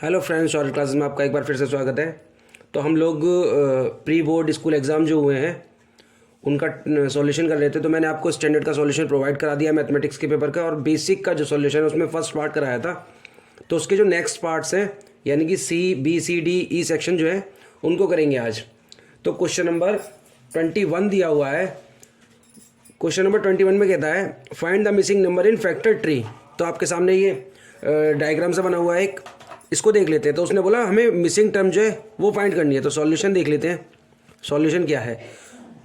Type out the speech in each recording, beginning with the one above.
Hello friends, और classes में आपका एक बार फिर से स्वागत है। तो हम लोग प्री बोर्ड स्कूल एग्ज़ाम जो हुए हैं उनका सॉल्यूशन कर रहे थे। तो मैंने आपको स्टैंडर्ड का सॉल्यूशन प्रोवाइड करा दिया मैथमेटिक्स के पेपर का, और बेसिक का जो सॉल्यूशन है उसमें फर्स्ट पार्ट कराया था। तो उसके जो नेक्स्ट पार्ट्स हैं यानी कि C B C D E section जो है उनको करेंगे आज। तो क्वेश्चन नंबर 21 दिया हुआ है। क्वेश्चन नंबर 21 में कहता है find the missing number in factor tree. तो आपके सामने ये डायग्राम से बना हुआ है एक, इसको देख लेते हैं। तो उसने बोला हमें मिसिंग टर्म जो है वो फाइंड करनी है। तो सॉल्यूशन देख लेते हैं। सॉल्यूशन क्या है,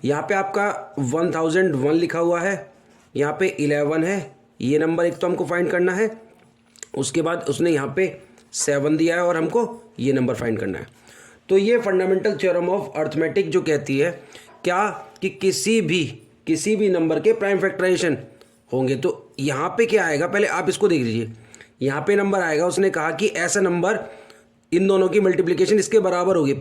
यहाँ पे आपका 1001 लिखा हुआ है, यहाँ पे 11 है, ये नंबर एक तो हमको फाइंड करना है। उसके बाद उसने यहाँ पे 7 दिया है और हमको ये नंबर फाइंड करना है। तो ये फंडामेंटल थ्योरम ऑफ अर्थमेटिक जो कहती है क्या कि किसी भी नंबर के प्राइम फैक्टराइजेशन होंगे। तो यहाँ पे क्या आएगा, पहले आप इसको देख लीजिए। यहाँ पे नंबर आएगा, उसने कहा कि ऐसा नंबर इन दोनों की मल्टीप्लिकेशन इसके बराबर होगी।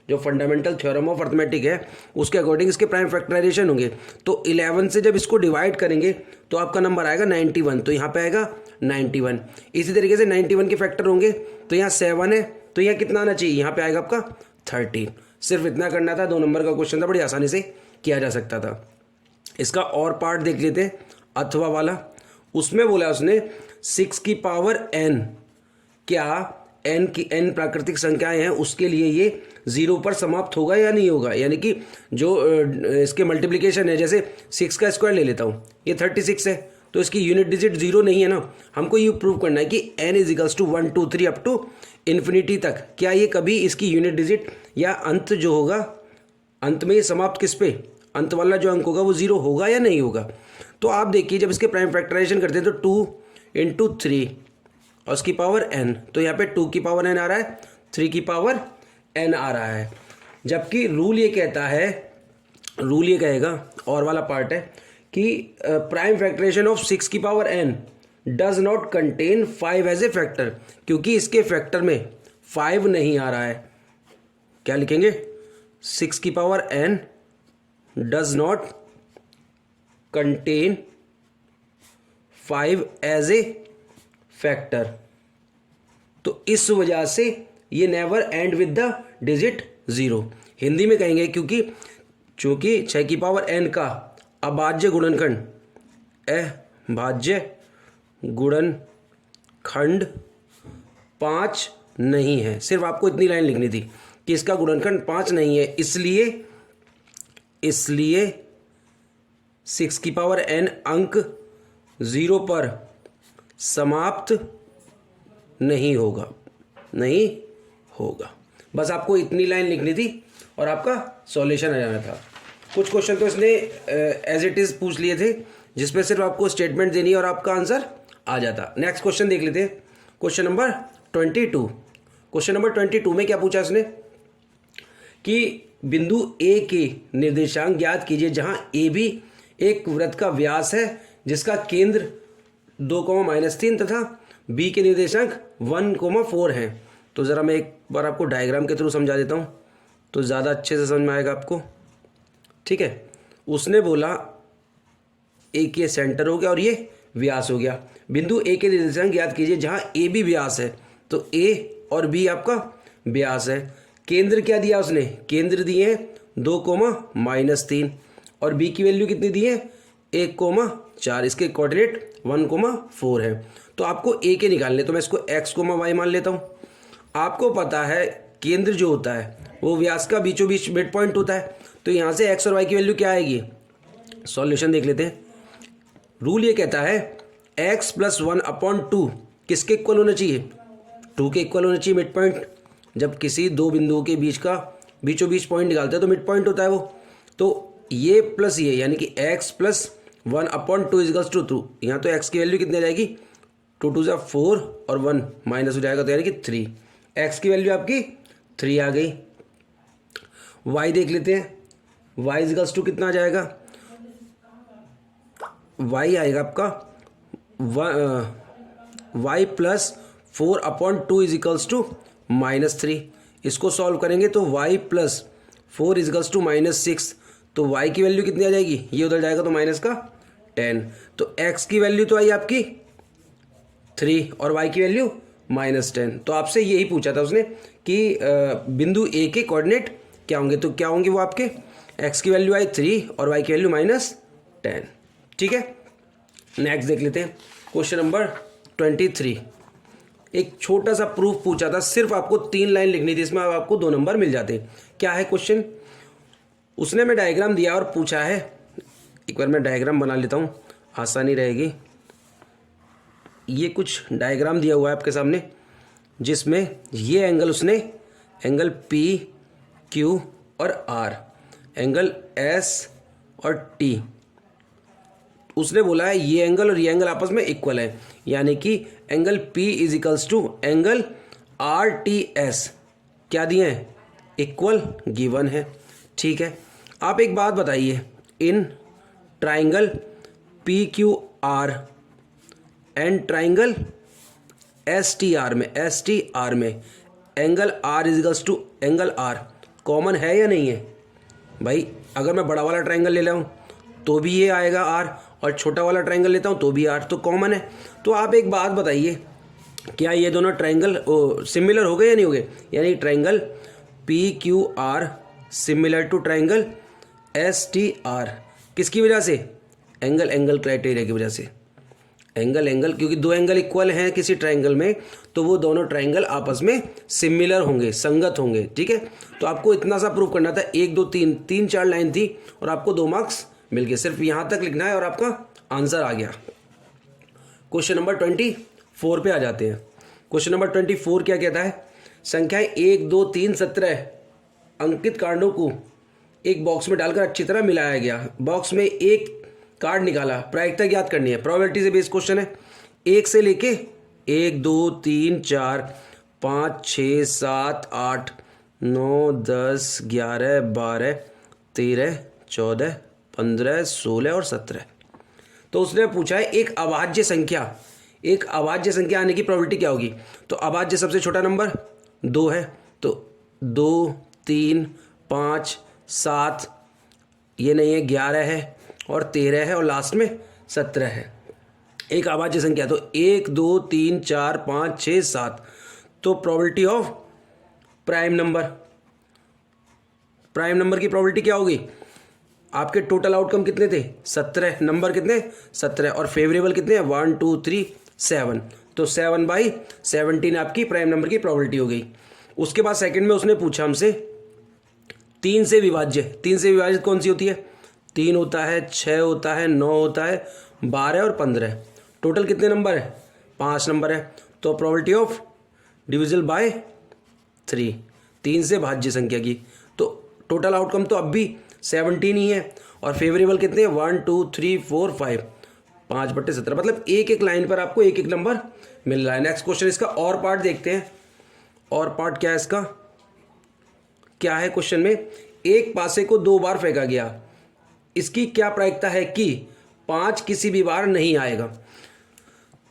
जो फंडामेंटल थ्योरम ऑफ अर्थमेटिक है उसके अकॉर्डिंग इसके प्राइम फैक्टराइजेशन होंगे। तो 11 से जब इसको डिवाइड करेंगे तो आपका नंबर आएगा 91। तो यहाँ पे आएगा 91। इसी तरीके से 91 के फैक्टर होंगे। तो यहाँ 7 है, तो यहाँ कितना आना चाहिए, यहाँ पे आएगा आपका 13। सिर्फ इतना करना था, 2 नंबर का क्वेश्चन था, बड़ी आसानी से किया जा सकता था। इसका और पार्ट देख लेते हैं, अथवा वाला। उसमें बोला उसने 6 की पावर n, क्या n प्राकृतिक संख्याएं हैं उसके लिए ये 0 पर समाप्त होगा या नहीं होगा। यानी कि जो इसके मल्टीप्लिकेशन है, जैसे 6 का स्क्वायर ले लेता हूँ, ये 36 है, तो इसकी यूनिट डिजिट 0 नहीं है ना। हमको ये प्रूव करना है कि n equals to 1 2 3 up to infinity तक, क्या ये कभी इसकी यूनिट डिजिट या अंत जो होगा, अंत में ये समाप्त किस पे, अंत वाला जो अंक होगा वो 0 होगा या नहीं होगा। तो आप देखिए जब इसके प्राइम फैक्टराइजेशन करते हैं तो 2 इंटू 3 और उसकी पावर n, तो यहाँ पे 2 की पावर n आ रहा है, 3 की पावर n आ रहा है। जबकि रूल ये कहता है, रूल ये कहेगा, और वाला पार्ट है कि प्राइम फैक्टराइजेशन ऑफ 6 की power n does not contain 5 as a factor, क्योंकि इसके फैक्टर में 5 नहीं आ रहा है। क्या लिखेंगे, 6 की power n does not contain 5 as a factor. तो इस वजह से ये never end with the digit 0। Hindi में कहेंगे क्योंकि चूंकि 6 की पावर n का अभाज्य गुणनखंड, अभाज्य गुणनखंड 5 नहीं है। सिर्फ आपको इतनी लाइन लिखनी थी कि इसका गुणनखंड 5 नहीं है, इसलिए 6 की पावर n अंक 0 पर समाप्त नहीं होगा। बस आपको इतनी लाइन लिखनी थी और आपका सॉल्यूशन आ जाना था। कुछ क्वेश्चन तो इसने एज इट इज़ पूछ लिए थे, जिसमें सिर्फ आपको स्टेटमेंट देनी है और आपका आंसर आ जाता। नेक्स्ट क्वेश्चन देख लेते हैं, क्वेश्चन नंबर 22। क्वेश्चन नंबर 22 में क्या पूछा इसने कि बिंदु ए के निर्देशांक ज्ञात कीजिए जहां ए भी एक वृत्त का व्यास है जिसका केंद्र 2, -3 तथा बी के निर्देशांक 1, 4 हैं। तो ज़रा मैं एक बार आपको डायग्राम के थ्रू समझा देता हूँ तो ज़्यादा अच्छे से समझ में आएगा आपको। ठीक है, उसने बोला ए के सेंटर हो गया और ये व्यास हो गया। बिंदु ए के निर्देशांक ज्ञात कीजिए जहाँ ए भी व्यास है। तो ए और बी आपका व्यास है। केंद्र क्या दिया उसने, केंद्र दिए हैं 2, -3 और बी की वैल्यू कितनी दी है 1, 4। इसके कोऑर्डिनेट 1, 4 है। तो आपको ए के निकालने, तो मैं इसको x, y मान लेता हूँ। आपको पता है केंद्र जो होता है वो व्यास का बीचों बीच मिड पॉइंट होता है। तो यहाँ से x और y की वैल्यू क्या आएगी, सॉल्यूशन देख लेते हैं। रूल ये कहता है x + 1/2 किसके इक्वल होना चाहिए, 2 के इक्वल होना चाहिए मिड पॉइंट। जब किसी दो बिंदुओं के बीच का बीचों बीच पॉइंट निकालते हैं तो मिड पॉइंट होता है वो। तो ये प्लस ये यानी कि x + 1/2 = 2। यहाँ तो x की वैल्यू कितनी आ जाएगी, 2 2 4 और 1 माइनस हो जाएगा, तो यानी कि 3। x की वैल्यू आपकी 3 आ गई। y देख लेते हैं, y = कितना आ जाएगा, y आएगा आपका y + 4/2 = -3। इसको सॉल्व करेंगे तो y + 4 = -6। तो y की वैल्यू कितनी आ जाएगी, ये उधर जाएगा तो -10। तो x की वैल्यू तो आई आपकी 3 और y की वैल्यू -10। तो आपसे यही पूछा था उसने कि बिंदु ए के कोऑर्डिनेट क्या होंगे, तो क्या होंगे वो आपके x की वैल्यू आई 3 और y की वैल्यू -10। ठीक है, नेक्स्ट देख लेते हैं क्वेश्चन नंबर 23। एक छोटा सा प्रूफ पूछा था, सिर्फ आपको 3 लाइन लिखनी थी, इसमें आपको 2 नंबर मिल जाते। क्या है क्वेश्चन, उसने में डायग्राम दिया और पूछा है, एक बार मैं डायग्राम बना लेता हूँ आसानी रहेगी। ये कुछ डायग्राम दिया हुआ है आपके सामने, जिसमें ये एंगल उसने एंगल पी क्यू और आर, एंगल एस और टी, उसने बोला है ये एंगल और ये एंगल आपस में इक्वल है, यानी कि angle P is equals to angle RTS क्या दिए हैं, इक्वल गिवन है। ठीक है, आप एक बात बताइए, इन triangle PQR and triangle STR में angle R is equals to angle R common है या नहीं है भाई? अगर मैं बड़ा वाला ट्राइंगल ले लूँ तो भी ये आएगा R, और छोटा वाला ट्राइंगल लेता हूँ तो भी R, तो कॉमन है। तो आप एक बात बताइए, क्या ये दोनों ट्राइंगल सिमिलर हो गए या नहीं हो गए? यानी triangle PQR similar to triangle STR, किसकी वजह से? एंगल क्राइटेरिया की वजह से। एंगल क्योंकि 2 एंगल इक्वल हैं किसी ट्राइंगल में, तो वो दोनों ट्राइंगल आपस में सिमिलर होंगे, संगत होंगे। ठीक है, तो आपको इतना सा प्रूव करना था, 1 2 3 4 लाइन थी और आपको 2 मार्क्स मिल गए। सिर्फ यहाँ तक लिखना है और आपका आंसर आ गया। क्वेश्चन नंबर 24 पे आ जाते हैं। क्वेश्चन नंबर 24 क्या कहता है, संख्याएं 1 2 3 17 अंकित कार्डों को एक बॉक्स में डालकर अच्छी तरह मिलाया गया। बॉक्स में एक कार्ड निकाला, प्रायिकता ज्ञात करनी है। प्रोबेबिलिटी से बेस्ड क्वेश्चन है। 1 से लेके 1 2 3 4 5 6 7 8 9 10 11 12 13 14 15 16 और 17। तो उसने पूछा है एक अभाज्य संख्या आने की प्रोबेबिलिटी क्या होगी? तो अभाज्य सबसे छोटा नंबर 2 है, तो 2 3 5 7 ये नहीं है, 11 है और 13 है और लास्ट में 17 है। एक अभाज्य संख्या, तो 1 2 3 4 5 6 7। तो प्रोबेबिलिटी ऑफ प्राइम नंबर की प्रोबेबिलिटी क्या होगी? आपके टोटल आउटकम कितने थे? 17। नंबर कितने? 17। और फेवरेबल कितने हैं? 1 2 3 7। तो 7/17 आपकी प्राइम नंबर की प्रोबेबिलिटी हो गई। उसके बाद सेकंड में उसने पूछा हमसे 3 से विभाजित कौन सी होती है? 3 होता है, 6 होता है, 9 होता है, 12 और 15। टोटल कितने नंबर है? 5 नंबर है। तो प्रोबेबिलिटी ऑफ डिविजिबल बाय 3, 3 से भाज्य संख्या की। तो टोटल आउटकम तो अब भी 17 ही है और फेवरेबल कितने हैं? 1 2 3 4 5, 5/17। मतलब एक लाइन पर आपको एक नंबर मिल रहा है। नेक्स्ट क्वेश्चन, इसका और पार्ट देखते हैं। और पार्ट क्या है इसका? क्या है क्वेश्चन में, एक पासे को 2 बार फेंका गया, इसकी क्या प्रायिकता है कि 5 किसी भी बार नहीं आएगा?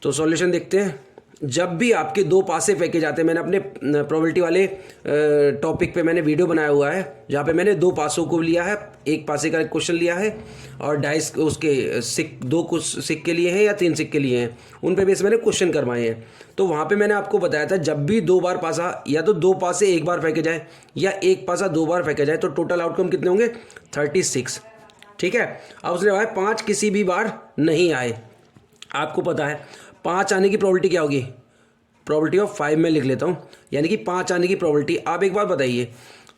तो सॉल्यूशन देखते हैं। जब भी आपके 2 पासे फेंके जाते हैं, मैंने अपने प्रोबेबिलिटी वाले टॉपिक पे मैंने वीडियो बनाया हुआ है जहाँ पे मैंने 2 पासों को लिया है, एक पासे का क्वेश्चन लिया है और डाइस उसके 2 कुछ सिक्के लिए हैं या 3 सिक्के लिए हैं, उन पे बेस मैंने क्वेश्चन करवाए हैं। तो वहाँ पे मैंने आपको बताया था जब भी 2 बार पासा, या तो 2 पासे एक बार फेंके जाए या एक पासा 2 बार फेंका जाए, तो टोटल आउटकम कितने होंगे? 36। ठीक है, अब उसने कहा 5 किसी भी बार नहीं आए। आपको पता है 5 आने की प्रोबेबिलिटी क्या होगी? प्रोबेबिलिटी ऑफ 5 में लिख लेता हूँ, यानी कि 5 आने की प्रोबेबिलिटी। आप एक बात बताइए,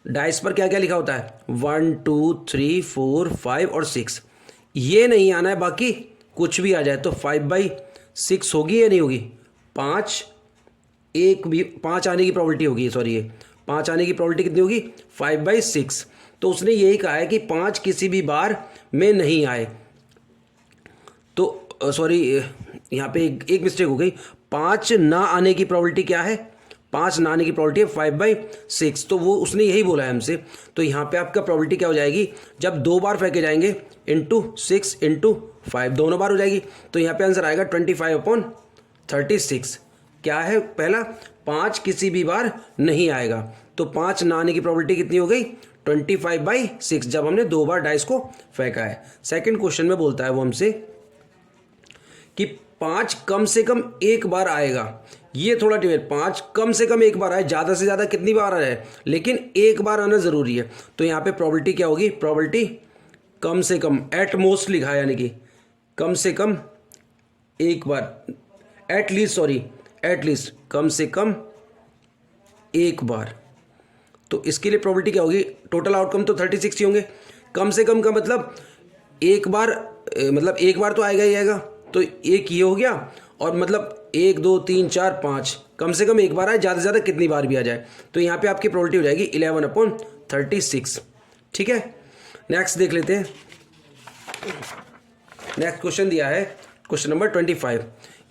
डाइस पर क्या क्या लिखा होता है? 1 2 3 4 5 और 6। ये नहीं आना है, बाकी कुछ भी आ जाए। तो 5/6 होगी या नहीं होगी? 5 आने की प्रोबेबिलिटी होगी, सॉरी ये 5 आने की प्रोबेबिलिटी कितनी होगी? 5/6। तो उसने यही कहा है कि 5 किसी भी बार में नहीं आए। तो सॉरी यहाँ पे एक मिस्टेक हो गई। 5 ना आने की प्रोबेबिलिटी क्या है? 5 ना आने की प्रोबेबिलिटी है 5/6। तो वो उसने यही बोला है हमसे। तो यहाँ पे आपका प्रोबेबिलिटी क्या हो जाएगी? जब 2 बार फेंके जाएंगे इंटू 6 इंटू 5, दोनों बार हो जाएगी। तो यहाँ पे आंसर आएगा 25/36। क्या है पहला? 5 किसी भी बार नहीं आएगा। तो 5 ना आने की प्रोबेबिलिटी कितनी हो गई? 25/6, जब हमने 2 बार डाइस को फेंका है। सेकंड क्वेश्चन में बोलता है वो हमसे कि 5 कम से कम एक बार आएगा, ये थोड़ा डिफरेंट, 5 कम से कम एक बार आए, ज़्यादा से ज़्यादा कितनी बार आए, लेकिन एक बार आना ज़रूरी है। तो यहाँ पे प्रोबेबिलिटी क्या होगी, प्रोबेबिलिटी कम से कम, एट मोस्ट लिखा है, यानी कि कम से कम एक बार, एटलीस्ट कम से कम एक बार। तो इसके लिए प्रोबेबिलिटी क्या होगी, टोटल आउटकम तो 36 ही होंगे, कम से कम का मतलब एक बार, मतलब एक बार तो आएगा ही आएगा, तो एक ये हो गया, और मतलब 1 2 3 4 5, कम से कम एक बार आए, ज़्यादा से ज़्यादा कितनी बार भी आ जाए। तो यहाँ पे आपकी प्रोबेबिलिटी हो जाएगी 11/36। ठीक है, नेक्स्ट देख लेते हैं। नेक्स्ट क्वेश्चन दिया है क्वेश्चन नंबर 25।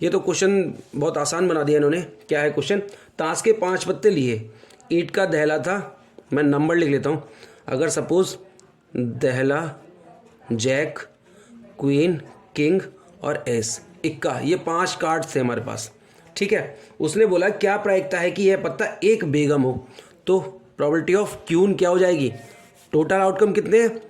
ये तो क्वेश्चन बहुत आसान बना दिया इन्होंने। क्या है क्वेश्चन, ताश के 5 पत्ते लिए, ईंट का दहला था, मैं नंबर लिख लेता हूँ। अगर सपोज दहला, जैक, क्वीन, किंग और एस, इक्का, ये 5 कार्ड्स थे हमारे पास। ठीक है, उसने बोला क्या प्रायिकता है कि यह पत्ता एक बेगम हो। तो प्रोबेबिलिटी ऑफ क्यून क्या हो जाएगी, टोटल आउटकम कितने हैं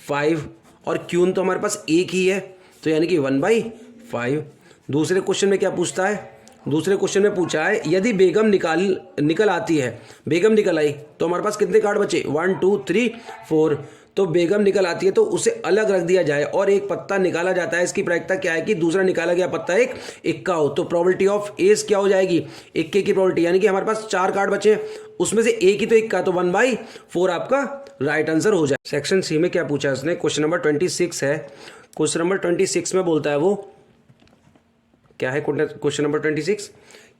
5, और क्यून तो हमारे पास एक ही है, तो यानी कि 1/5। दूसरे क्वेश्चन में क्या पूछता है, दूसरे क्वेश्चन में पूछा है यदि बेगम निकल आती है, बेगम निकल आई तो हमारे पास कितने कार्ड बचे, 1 2 3 4। तो बेगम निकल आती है तो उसे अलग रख दिया जाए और एक पत्ता निकाला जाता है। इसकी प्रायिकता क्या है कि दूसरा निकाला गया पत्ता एक इक्का हो। तो प्रोबेबिलिटी ऑफ एस क्या हो जाएगी, इक्के की प्रोबेबिलिटी, यानी कि हमारे पास 4 कार्ड बचे हैं, उसमें से एक ही तो इक्का, तो 1/4 आपका राइट आंसर हो जाए। सेक्शन सी में क्या पूछा है उसने, क्वेश्चन नंबर 26 है। क्वेश्चन नंबर 26 में बोलता है वो क्या है, क्वेश्चन नंबर 26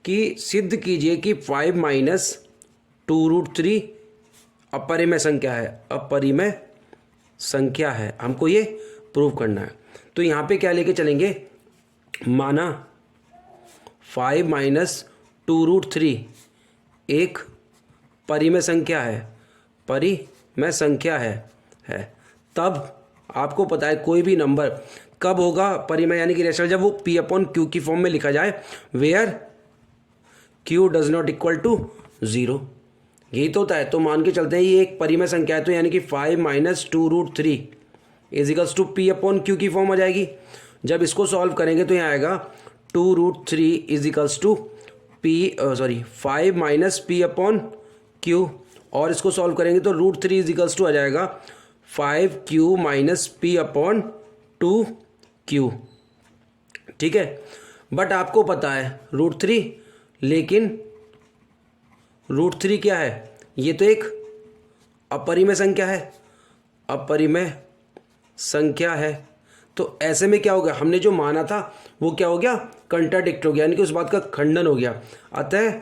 कि सिद्ध कीजिए कि 5 - 2√3 अपरिमेय संख्या है, अपरिमेय संख्या है, हमको ये प्रूव करना है। तो यहाँ पे क्या लेके चलेंगे, माना 5 - 2√3 एक परिमेय संख्या है, परिमेय संख्या है, तब आपको पता है कोई भी नंबर कब होगा परिमेय यानी कि रेशनल, जब वो P/Q की फॉर्म में लिखा जाए, where Q does not equal to 0। यही तो होता है। तो मान के चलते हैं ये एक परिमेय संख्या है, तो यानी कि 5 - 2√3 इजिकल्स टू P/Q की फॉर्म आ जाएगी। जब इसको सॉल्व करेंगे तो यहाँ आएगा 2√3 इजिकल्स टू 5 - P/Q, और इसको सॉल्व करेंगे तो √3 इजिकल्स टू आ जाएगा 5Q - P/2Q। ठीक है, बट आपको पता है √3, लेकिन √3 क्या है, ये तो एक अपरिमेय संख्या है, अपरिमेय संख्या है। तो ऐसे में क्या हो गया, हमने जो माना था वो क्या हो गया, कंट्राडिक्ट हो गया, यानी कि उस बात का खंडन हो गया। अतः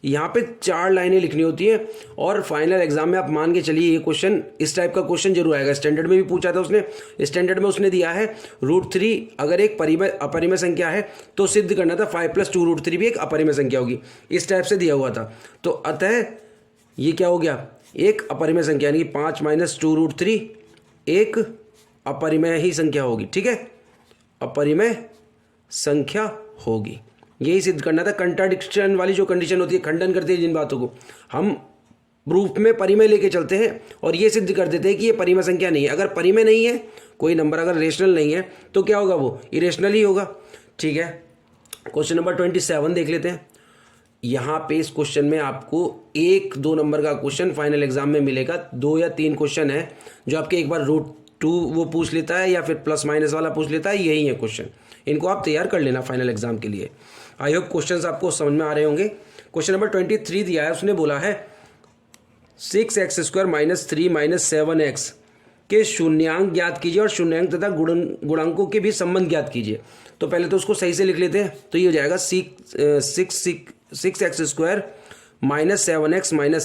यहाँ पे 4 लाइनें लिखनी होती हैं, और फाइनल एग्जाम में आप मान के चलिए ये क्वेश्चन, इस टाइप का क्वेश्चन जरूर आएगा। स्टैंडर्ड में भी पूछा था उसने, स्टैंडर्ड में उसने दिया है √3 अगर एक अपरिमेय संख्या है तो सिद्ध करना था 5 + 2√3 भी एक अपरिमेय संख्या होगी, इस टाइप से दिया हुआ था। तो अतः ये क्या हो गया, एक अपरिमेय संख्या, यानी कि 5 - 2√3 एक अपरिमेय ही संख्या होगी। ठीक है, अपरिमेय संख्या होगी, यही सिद्ध करना था। कंट्राडिक्शन वाली जो कंडीशन होती है, खंडन करती है जिन बातों को, हम प्रूफ में परिमेय लेके चलते हैं और ये सिद्ध कर देते हैं कि ये परिमेय संख्या नहीं है। अगर परिमेय नहीं है, कोई नंबर अगर रेशनल नहीं है तो क्या होगा, वो इरेशनल ही होगा। ठीक है, क्वेश्चन नंबर 27 देख लेते हैं। यहाँ पे इस क्वेश्चन में आपको 1-2 नंबर का क्वेश्चन फाइनल एग्जाम में मिलेगा। 2 या 3 क्वेश्चन है जो आपके एक बार √2 वो पूछ लेता है, या फिर प्लस माइनस वाला पूछ लेता है, यही है क्वेश्चन। इनको आप तैयार कर लेना फाइनल एग्जाम के लिए। आई होप क्वेश्चंस आपको समझ में आ रहे होंगे। क्वेश्चन नंबर 23 दिया है, उसने बोला है 6x² - 3 - 7x के शून्यांक ज्ञात कीजिए और शून्यांक तथा गुणांकों के भी संबंध ज्ञात कीजिए। तो पहले तो उसको सही से लिख लेते हैं। तो ये हो जाएगा 6x² - 7x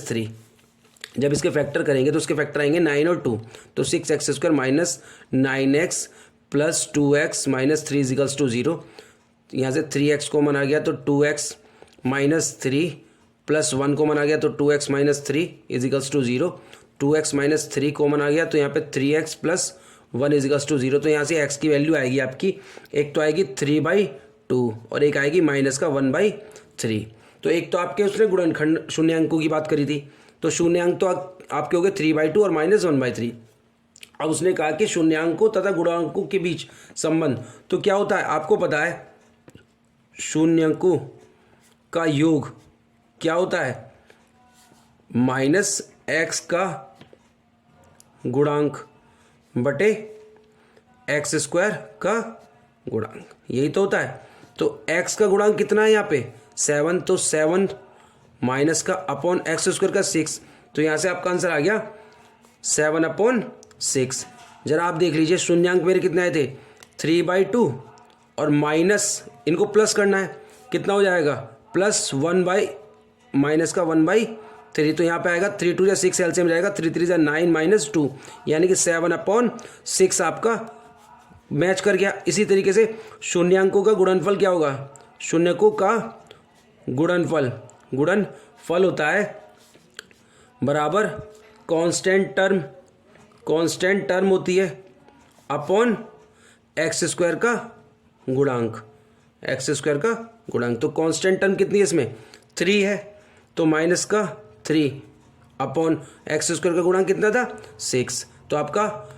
- 3। जब इसके फैक्टर करेंगे तो उसके फैक्टर आएंगे 9 और 2, तो 6x² - 9x + 2x - 3 equals to 0। यहाँ से 3x कॉमन आ गया तो 2x - 3 + 1 कॉमन आ गया तो 2x - 3 equals to 0। 2x - 3 common आ गया तो यहाँ पे 3x + 1 इजिकल्स टू 0। तो यहाँ से x की वैल्यू आएगी आपकी, एक तो आएगी 3/2 और एक आएगी -1/3। तो एक तो आपके उसने गुणनखंड शून्यांकों की बात करी थी, तो शून्यांक तो आपके हो गए 3/2 और -1/3। अब उसने कहा कि शून्यांकों तथा गुणांकों के बीच संबंध, तो क्या होता है आपको पता है, शून्यांकों का योग क्या होता है, माइनस एक्स का गुणांक बटे एक्स स्क्वायर का गुणांक, यही तो होता है। तो x का गुणांक कितना है यहाँ पे 7, तो 7 माइनस का अपॉन एक्स स्क्वायर का 6, तो यहाँ से आपका आंसर आ गया 7/6। जरा आप देख लीजिए शून्यांक मेरे कितने आए थे 3/2 और माइनस इनको प्लस करना है, कितना हो जाएगा प्लस 1 माइनस का 1/3, तो यहाँ पे आएगा 3 2 6 एलसीएम जाएगा 3 3 9 - 2, यानी कि 7/6 आपका मैच कर गया। इसी तरीके से शून्यांकों का गुणनफल क्या होगा, शून्यकों का गुणनफल होता है बराबर कांस्टेंट टर्म होती है अपॉन एक्स स्क्वायर का गुणांक, तो कांस्टेंट टर्म कितनी है इसमें 3 है, तो माइनस का 3 अपॉन एक्स स्क्वायर का गुणांक कितना था 6, तो आपका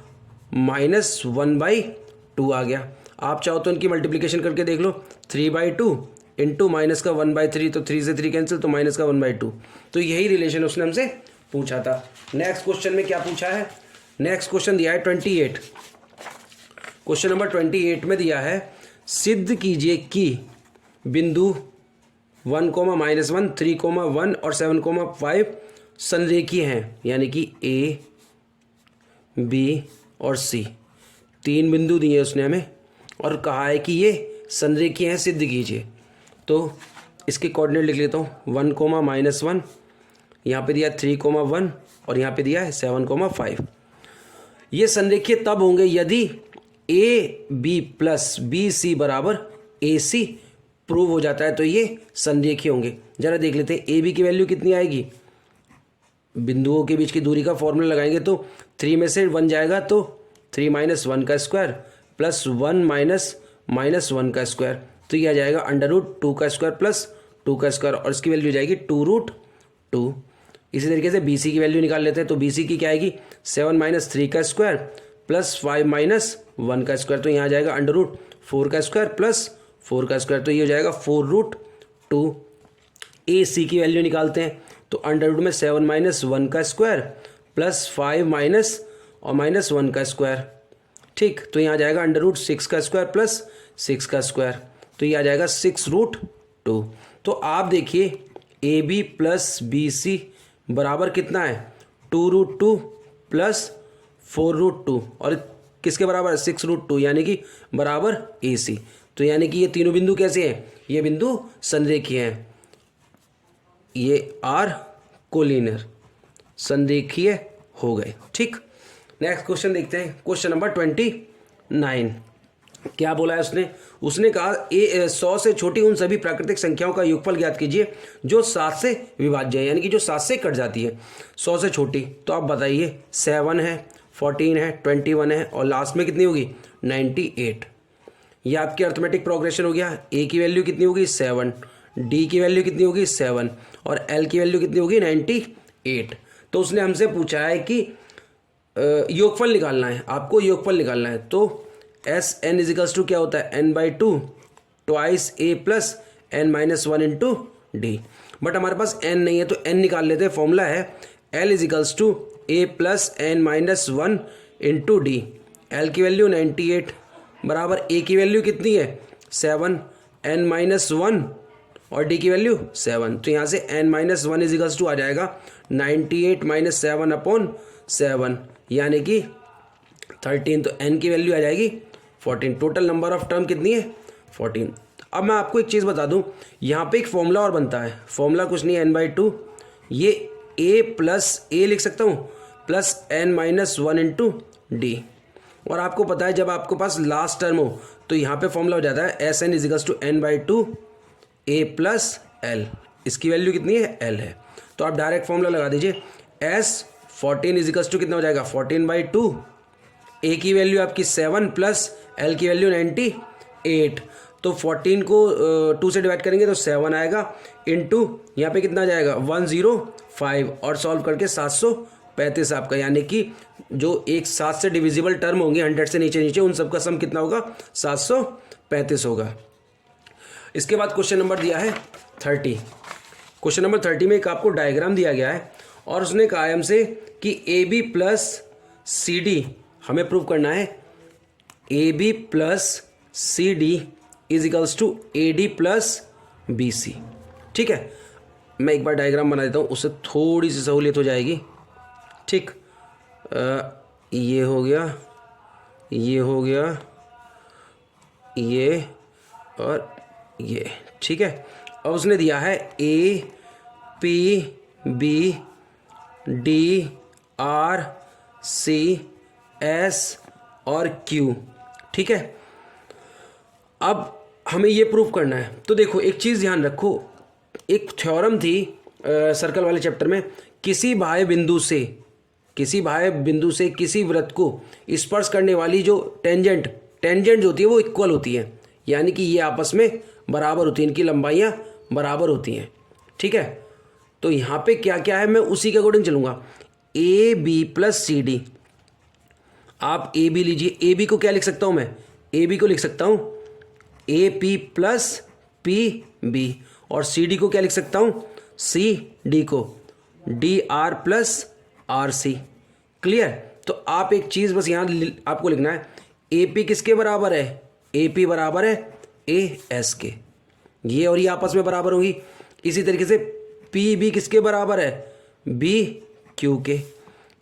-1/2 आ गया। आप चाहो तो इनकी मल्टीप्लिकेशन करके देख लो 3/2 इंटू माइनस का 1/3, तो 3 से 3 कैंसिल, तो माइनस का 1/2, तो यही रिलेशन उसने हमसे पूछा था। नेक्स्ट क्वेश्चन में क्या पूछा है, नेक्स्ट क्वेश्चन दिया है 28, क्वेश्चन नंबर 28 में दिया है सिद्ध कीजिए कि बिंदु 1, -1, 3, 1 और 7, 5 संरेखीय हैं, यानी कि ए, बी और सी, 3 बिंदु दिए उसने हमें और कहा है कि ये संरेखीय हैं, सिद्ध कीजिए। तो इसके कोऑर्डिनेट लिख लेता हूँ 1, -1, यहाँ पे दिया 3, 1 और यहाँ पे दिया है 7, 5। ये संरेखीय तब होंगे यदि A B plus B C बराबर ए सी प्रूव हो जाता है, तो ये संरेखीय होंगे। जरा देख लेते हैं ए बी की वैल्यू कितनी आएगी, बिंदुओं के बीच की दूरी का फॉर्मूला लगाएंगे तो 3 में से 1 जाएगा, तो 3 - 1 का स्क्वायर प्लस 1 - 1 का स्क्वायर, तो यह आ जाएगा √2 का स्क्वायर प्लस 2 का स्क्वायर और इसकी वैल्यू जाएगी 2√2। इसी तरीके से BC की वैल्यू निकाल लेते हैं, तो BC की क्या आएगी 7 - 3 का स्क्वायर प्लस 5 - 1 का स्क्वायर, तो यहाँ आ जाएगा √4 का स्क्वायर प्लस 4 का स्क्वायर, तो ये हो जाएगा 4√2। AC की वैल्यू निकालते हैं, तो अंडर में 7 - 1 का स्क्वायर प्लस 5 -1 का स्क्वायर, ठीक, तो यहाँ आ जाएगा √6 का स्क्वायर प्लस 6 का स्क्वायर, तो ये आ जाएगा 6√2। तो आप देखिए AB प्लस BC बराबर कितना है 2√2 प्लस 4√2 और किसके बराबर है 6√2, यानी कि बराबर AC। तो यानी कि ये तीनों बिंदु कैसे हैं, ये बिंदु संरेखीय हैं, ये आर कोलिनियर संरेखीय हो गए। ठीक, नेक्स्ट क्वेश्चन देखते हैं, क्वेश्चन नंबर 29। क्या बोला है उसने कहा 100 से छोटी उन सभी प्राकृतिक संख्याओं का योगफल ज्ञात कीजिए जो 7 से विभाज्य है, यानी कि जो 7 से कट जाती है, 100 से छोटी। तो आप बताइए 7 है, 14 है, 21 है और लास्ट में कितनी होगी 98। ये आपकी अर्थमेटिक प्रोग्रेशन हो गया। ए की वैल्यू कितनी होगी 7, डी की वैल्यू कितनी होगी 7 और एल की वैल्यू कितनी होगी 98। तो उसने हमसे पूछा है कि योगफल निकालना है, आपको योगफल निकालना है। तो एस एन इजिकल्स टू क्या होता है n/2 twice A plus n-1 into D, but हमारे पास n नहीं है तो n निकाल लेते हैं। फॉर्मूला है l equals to a plus n-1 into d. L की वैल्यू 98 बराबर ए की वैल्यू कितनी है 7, n-1 और डी की वैल्यू 7, तो यहाँ से n-1 इजिकल्स टू आ जाएगा 98 - 7/7, यानी कि 13। तो n की वैल्यू आ जाएगी 14। टोटल नंबर ऑफ टर्म कितनी है 14। अब मैं आपको एक चीज़ बता दूं, यहाँ पे एक फॉर्मूला और बनता है। फॉर्मूला कुछ नहीं है n/2, ये a प्लस ए लिख सकता हूँ प्लस n-1 इंटू डी। और आपको पता है जब आपके पास लास्ट टर्म हो तो यहाँ पे फॉर्मूला हो जाता है Sn equals to n/2 a plus l. इसकी वैल्यू कितनी है l है, तो आप डायरेक्ट फॉर्मूला लगा दीजिए। S14 इजिकल्स टू कितना हो जाएगा 14/2, ए की वैल्यू आपकी 7 प्लस एल की वैल्यू 98। तो 14 को 2 से डिवाइड करेंगे तो 7 आएगा इंटू यहाँ पे कितना जाएगा 105 और सॉल्व करके 735 आपका, यानी कि जो एक 7 से डिविजिबल टर्म होंगे 100 से नीचे उन सब का सम कितना होगा 735 होगा। इसके बाद क्वेश्चन नंबर दिया है 30। क्वेश्चन नंबर 30 में एक आपको डायग्राम दिया गया है और उसने कहा है हमसे कि A B plus C D हमें प्रूव करना है। A B plus C D is equals to A D plus B C. ठीक है, मैं एक बार डायग्राम बना देता हूँ, उससे थोड़ी सी सहूलियत हो जाएगी। ठीक, ये हो गया, ये हो गया, ये और ये। ठीक है, अब उसने दिया है A P B D R C S और क्यू। ठीक है, अब हमें ये प्रूव करना है। तो देखो एक चीज़ ध्यान रखो, एक थ्योरम थी सर्कल वाले चैप्टर में, किसी बाह्य बिंदु से किसी वृत्त को स्पर्श करने वाली जो टेंजेंट जो होती है वो इक्वल होती है, यानी कि ये आपस में बराबर होती हैं, इनकी लंबाइयाँ बराबर होती हैं। ठीक है, तो यहाँ पे क्या क्या है मैं उसी के अकॉर्डिंग चलूँगा। A B plus C D, आप ए बी लीजिए। ए बी को क्या लिख सकता हूँ मैं, ए बी को लिख सकता हूँ A P plus P B, और सी डी को क्या लिख सकता हूँ, सी डी को D R plus R C. Clear. तो आप एक चीज़ बस यहाँ आपको लिखना है, ए पी किसके बराबर है, ए पी बराबर है ए एस के, ये और ये आपस में बराबर होगी। इसी तरीके से पी बी किसके बराबर है, बी क्यू के।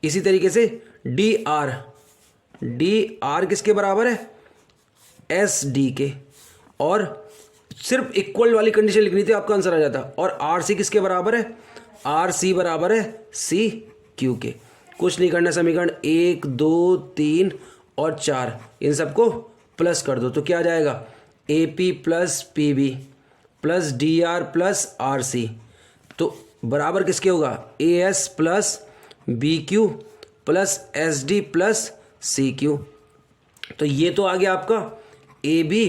इसी तरीके से डी आर किसके बराबर है, एस डी के। और सिर्फ इक्वल वाली कंडीशन लिखनी थी, आपका आंसर आ जाता। और आर सी किसके बराबर है, आर सी बराबर है सी क्यू के। कुछ नहीं करना, समीकरण 1 2 3 और 4 इन सबको प्लस कर दो तो क्या आ जाएगा, A P plus P B plus D R plus R C, तो बराबर किसके होगा, A S plus B Q plus S D plus C Q. तो ये तो आ गया आपका A B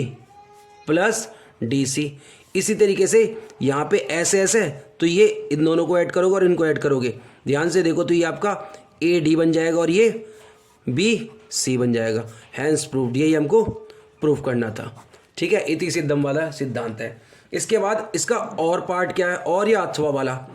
plus D C. इसी तरीके से यहाँ पे ऐसे ऐसे, तो ये इन दोनों को ऐड करोगे और इनको ऐड करोगे, ध्यान से देखो, तो ये आपका ए डी बन जाएगा और ये बी सी बन जाएगा। हैंस प्रूव्ड, यही हमको प्रूव करना था। ठीक है, इति सिद्धम वाला सिद्धांत है। इसके बाद इसका और पार्ट क्या है, और या अथवा वाला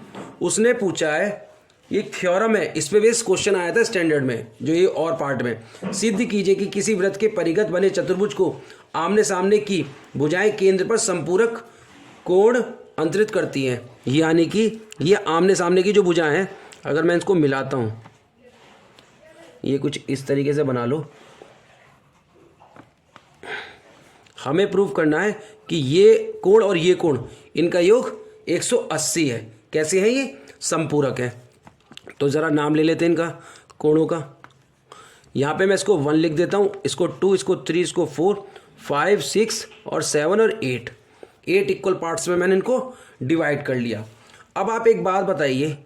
उसने पूछा है, ये थ्योरम है, इस पे बेस क्वेश्चन आया था स्टैंडर्ड में, जो ये और पार्ट में। सिद्ध कीजिए कि किसी वृत्त के परिगत बने चतुर्भुज को आमने सामने की भुजाएं केंद्र पर संपूरक कोण अंतरित करती हैं। यानी कि ये आमने सामने की जो भुजाएं हैं, अगर मैं इसको मिलाता हूँ, ये कुछ इस तरीके से बना लो, हमें प्रूव करना है कि ये कोण और ये कोण इनका योग 180 है। कैसे है ये, संपूरक है। तो ज़रा नाम ले लेते हैं इनका कोणों का। यहाँ पे मैं इसको 1 लिख देता हूँ, इसको 2, इसको 3, इसको 4, 5, 6 और 7 और 8 इक्वल पार्ट्स में मैंने इनको डिवाइड कर लिया। अब आप एक बात बताइए,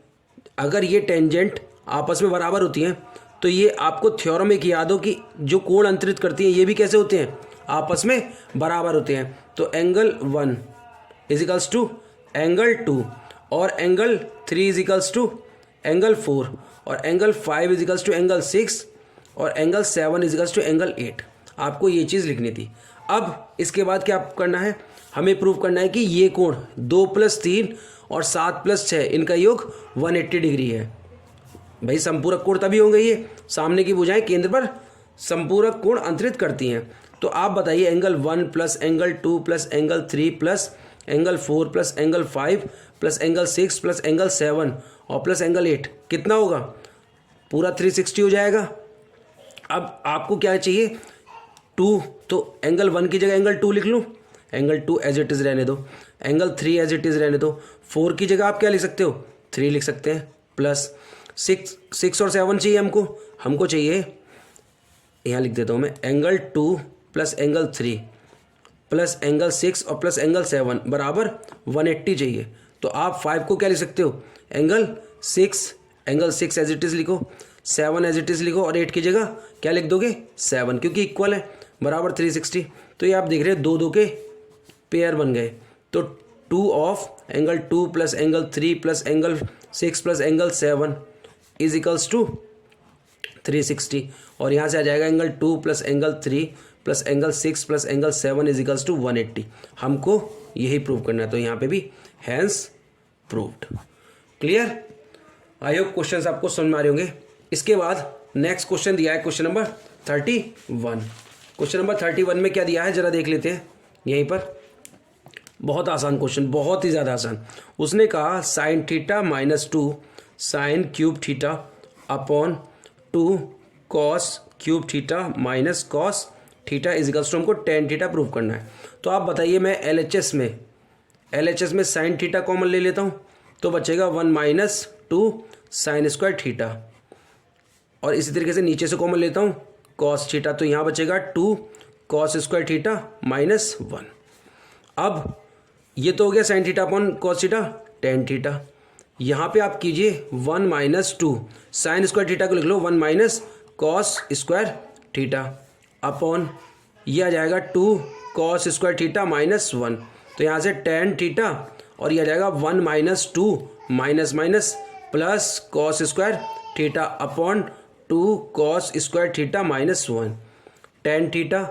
अगर ये टेंजेंट आपस में बराबर होती हैं तो ये आपको थ्योरम एक याद हो कि जो कोण अंतरित करती हैं ये भी कैसे होते हैं, आपस में बराबर होते हैं। तो angle 1 is equals to angle 2 और angle 3 is equals to angle 4 और angle 5 is equals to angle 6 और angle 7 is equals to angle 8। आपको ये चीज़ लिखनी थी। अब इसके बाद क्या करना है, हमें प्रूव करना है कि ये कोण 2 + 3 और 7 + 6 इनका योग 180 डिग्री है। भाई संपूरक कोण तभी होंगे, ये सामने की भुजाएं केंद्र पर संपूरक कोण अंतरित करती हैं। तो आप बताइए, angle 1 + angle 2 + angle 3 + angle 4 + angle 5 + angle 6 + angle 7 और प्लस एंगल 8 कितना होगा, पूरा 360 हो जाएगा। अब आपको क्या चाहिए, 2, तो एंगल 1 की जगह एंगल 2 लिख लूँ, एंगल 2 एज इट इज़ रहने दो, एंगल 3 एज इट इज़ रहने दो, 4 की जगह आप क्या लिख सकते हो, 3 लिख सकते हैं, प्लस 6 और 7 चाहिए हमको चाहिए, यहाँ लिख देता हूँ मैं, एंगल 2 + एंगल 3 + एंगल 6 और प्लस एंगल 7 बराबर 180 चाहिए। तो आप 5 को क्या लिख सकते हो, एंगल 6 एज इट इज़ लिखो, 7 एज इट इज़ लिखो और 8 की जगह क्या लिख दोगे, 7, क्योंकि इक्वल है, बराबर 360। तो ये आप देख रहे हैं 2 के पेयर बन गए। तो 2 of angle 2 + angle 3 + angle 6 + angle 7 is equals to 360 और यहाँ से आ जाएगा angle 2 + angle 3 + angle 6 + angle 7 is equals to 180। हमको यही प्रूव करना है, तो यहाँ पे भी hence proved. Clear? I hope questions आपको समझ में आ रहे होंगे। इसके बाद नेक्स्ट क्वेश्चन दिया है क्वेश्चन नंबर 31। क्वेश्चन नंबर 31 में क्या दिया है जरा देख लेते हैं यहीं पर। बहुत आसान क्वेश्चन, बहुत ही ज़्यादा आसान। उसने कहा sine theta -2 sine cube theta upon 2 cos cube theta minus cos theta equals to हमको टेन थीटा प्रूव करना है। तो आप बताइए, मैं LHS में साइन थीटा कॉमन ले लेता हूँ तो बचेगा 1 - 2 साइन स्क्वायर थीटा, और इसी तरीके से नीचे से कॉमन लेता हूँ कॉस थीटा, तो यहाँ बचेगा 2 कॉस स्क्वायर थीटा -1। अब ये तो हो गया sine theta upon cos theta tan theta. यहाँ पे आप कीजिए 1 - 2 साइन स्क्वायर थीटा को लिख लो 1 - कॉस स्क्वायर थीटा अपॉन ये आ जाएगा 2 कॉस स्क्वायर थीटा -1। तो यहाँ से टेन थीटा और ये आ जाएगा 1 - 2 minus plus cos square theta upon 2 cos square theta -1। Tan theta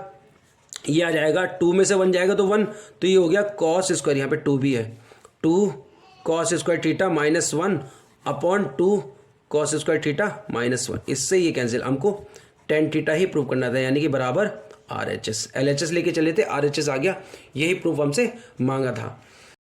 ये आ जाएगा 2 में से 1 जाएगा तो 1, तो ये हो गया कॉस स्क्वायर, यहाँ पे 2 भी है, 2 cos square theta -1 upon 2 cos square theta -1। इससे ये कैंसिल, हमको टेन थीटा ही प्रूव करना था, यानी कि बराबर RHS। LHS लेके चले थे, RHS आ गया, यही प्रूफ हमसे मांगा था।